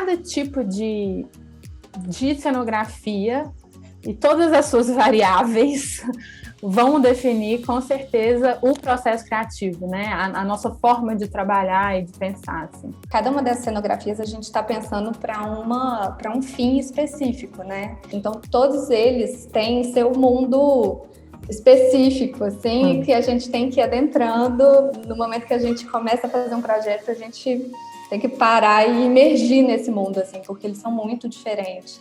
cada tipo de cenografia e todas as suas variáveis vão definir, com certeza, o processo criativo, né? A nossa forma de trabalhar e de pensar, assim. Cada uma dessas cenografias a gente está pensando para um fim específico, né? Então, todos eles têm seu mundo específico, assim, que a gente tem que ir adentrando. No momento que a gente começa a fazer um projeto, a gente tem que parar e imergir nesse mundo, assim, porque eles são muito diferentes.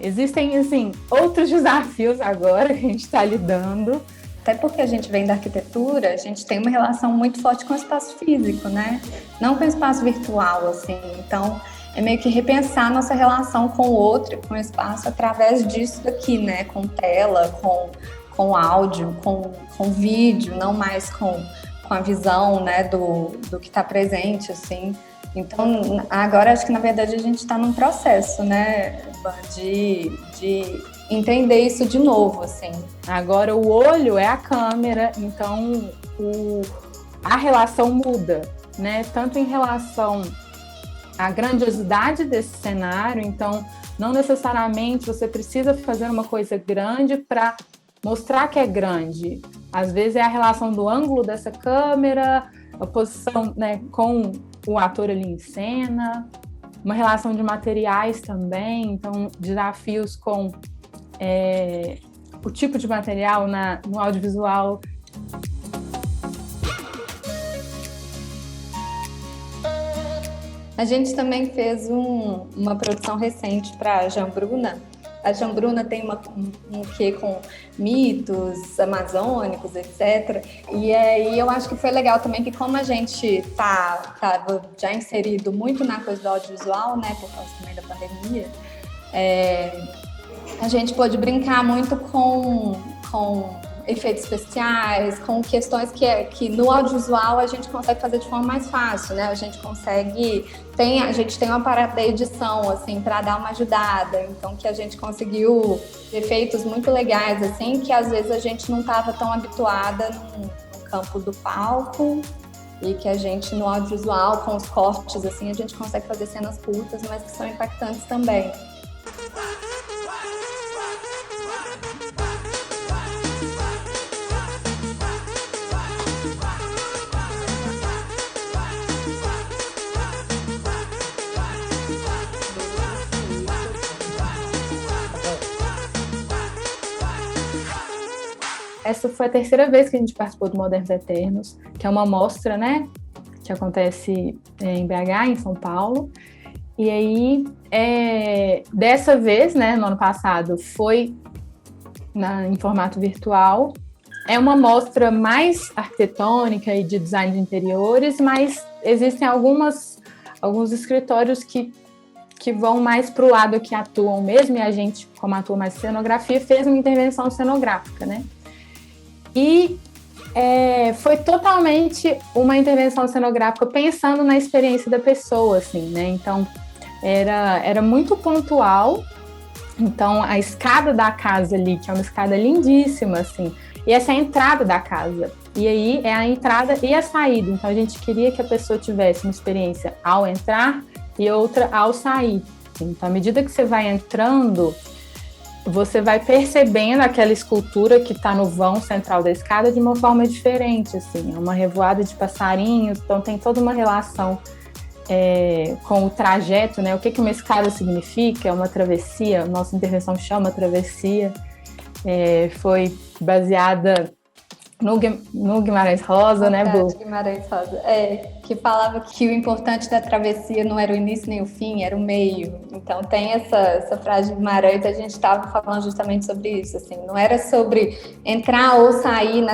Existem, assim, outros desafios agora que a gente está lidando. Até porque a gente vem da arquitetura, a gente tem uma relação muito forte com o espaço físico, né? Não com o espaço virtual, assim. Então, é meio que repensar a nossa relação com o outro, com o espaço, através disso daqui, né? Com tela, com áudio, com vídeo, não mais com a visão, né? Do que está presente, assim. Então, agora acho que, na verdade, a gente está num processo, né, de entender isso de novo, assim. Agora, o olho é a câmera, então a relação muda, né? Tanto em relação à grandiosidade desse cenário, então, não necessariamente você precisa fazer uma coisa grande para mostrar que é grande. Às vezes é a relação do ângulo dessa câmera, a posição, né, com o ator ali em cena, uma relação de materiais também, então desafios com o tipo de material no audiovisual. A gente também fez uma produção recente para a Jambruna. A Jambruna tem um quê com mitos amazônicos, etc. E aí eu acho que foi legal também que, como a gente estava já inserido muito na coisa do audiovisual, né, por causa também da pandemia, a gente pôde brincar muito com efeitos especiais, com questões que no audiovisual a gente consegue fazer de forma mais fácil, né? A gente tem um aparato da edição, assim, para dar uma ajudada, então que a gente conseguiu efeitos muito legais, assim, que às vezes a gente não estava tão habituada no campo do palco e que a gente no audiovisual, com os cortes, assim, a gente consegue fazer cenas curtas, mas que são impactantes também. Essa foi a terceira vez que a gente participou do Modernos Eternos, que é uma mostra, né, que acontece em BH, em São Paulo. E aí, dessa vez, né, no ano passado, foi em formato virtual. É uma mostra mais arquitetônica e de design de interiores, mas existem alguns escritórios que vão mais para o lado que atuam mesmo, e a gente, como atua mais em cenografia, fez uma intervenção cenográfica, né? E foi totalmente uma intervenção cenográfica pensando na experiência da pessoa, assim, né? Então, era muito pontual. Então, a escada da casa ali, que é uma escada lindíssima, assim, e essa é a entrada da casa. E aí, é a entrada e a saída. Então, a gente queria que a pessoa tivesse uma experiência ao entrar e outra ao sair. Então, à medida que você vai entrando, você vai percebendo aquela escultura que está no vão central da escada de uma forma diferente, assim, é uma revoada de passarinhos, então tem toda uma relação com o trajeto, né? O que uma escada significa, é uma travessia, nossa intervenção chama travessia, foi baseada no Guimarães Rosa, né, Bu? Guimarães Rosa, que falava que o importante da travessia não era o início nem o fim, era o meio. Então tem essa frase de Guimarães, a gente estava falando justamente sobre isso, assim, não era sobre entrar ou sair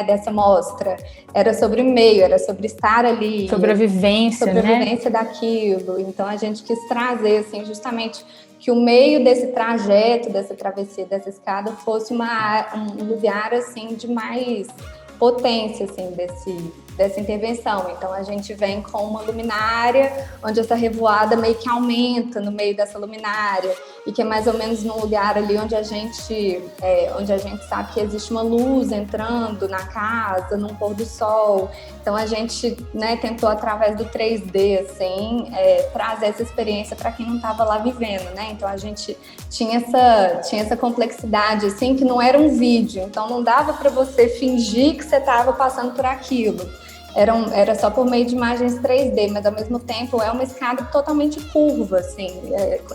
dessa mostra, era sobre o meio, era sobre estar ali. Sobre a vivência, sobre a vivência daquilo. Então a gente quis trazer, assim, justamente que o meio desse trajeto, dessa travessia, dessa escada, fosse um lugar, assim, de mais potência, assim, dessa intervenção. Então, a gente vem com uma luminária, onde essa revoada meio que aumenta no meio dessa luminária, e que é mais ou menos num lugar ali onde a gente sabe que existe uma luz entrando na casa, num pôr do sol. Então, a gente, né, tentou, através do 3D, assim, trazer essa experiência para quem não estava lá vivendo, né? Então, a gente tinha essa complexidade, assim, que não era um vídeo. Então, não dava para você fingir que você estava passando por aquilo. Era só por meio de imagens 3D, mas ao mesmo tempo é uma escada totalmente curva, assim,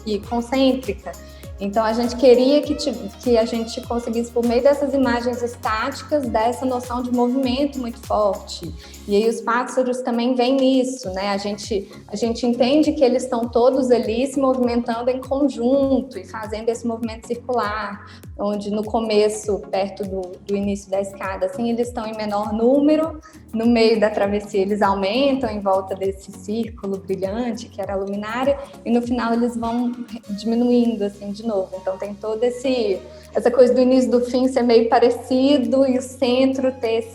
e concêntrica. Então, a gente queria que a gente conseguisse, por meio dessas imagens estáticas, dar essa noção de movimento muito forte. E aí os pássaros também vêm nisso, né? A gente entende que eles estão todos ali se movimentando em conjunto e fazendo esse movimento circular, onde no começo, perto do início da escada, assim, eles estão em menor número, no meio da travessia eles aumentam em volta desse círculo brilhante, que era a luminária, e no final eles vão diminuindo, assim, de novo. Então tem toda essa coisa do início e do fim ser meio parecido e o centro ter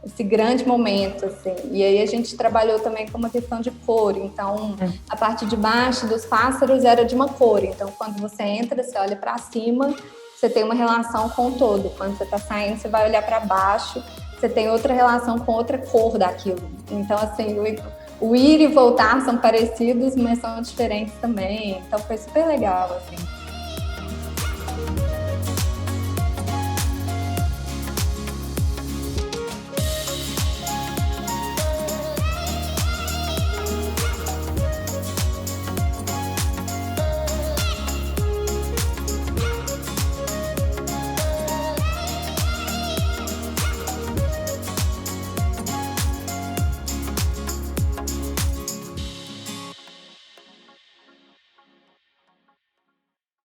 esse grande momento, assim. E aí a gente trabalhou também com uma questão de cor. Então, a parte de baixo dos pássaros era de uma cor. Então, quando você entra, você olha para cima, você tem uma relação com o todo. Quando você está saindo, você vai olhar para baixo, você tem outra relação com outra cor daquilo. Então, assim, o ir e voltar são parecidos, mas são diferentes também. Então, foi super legal, assim.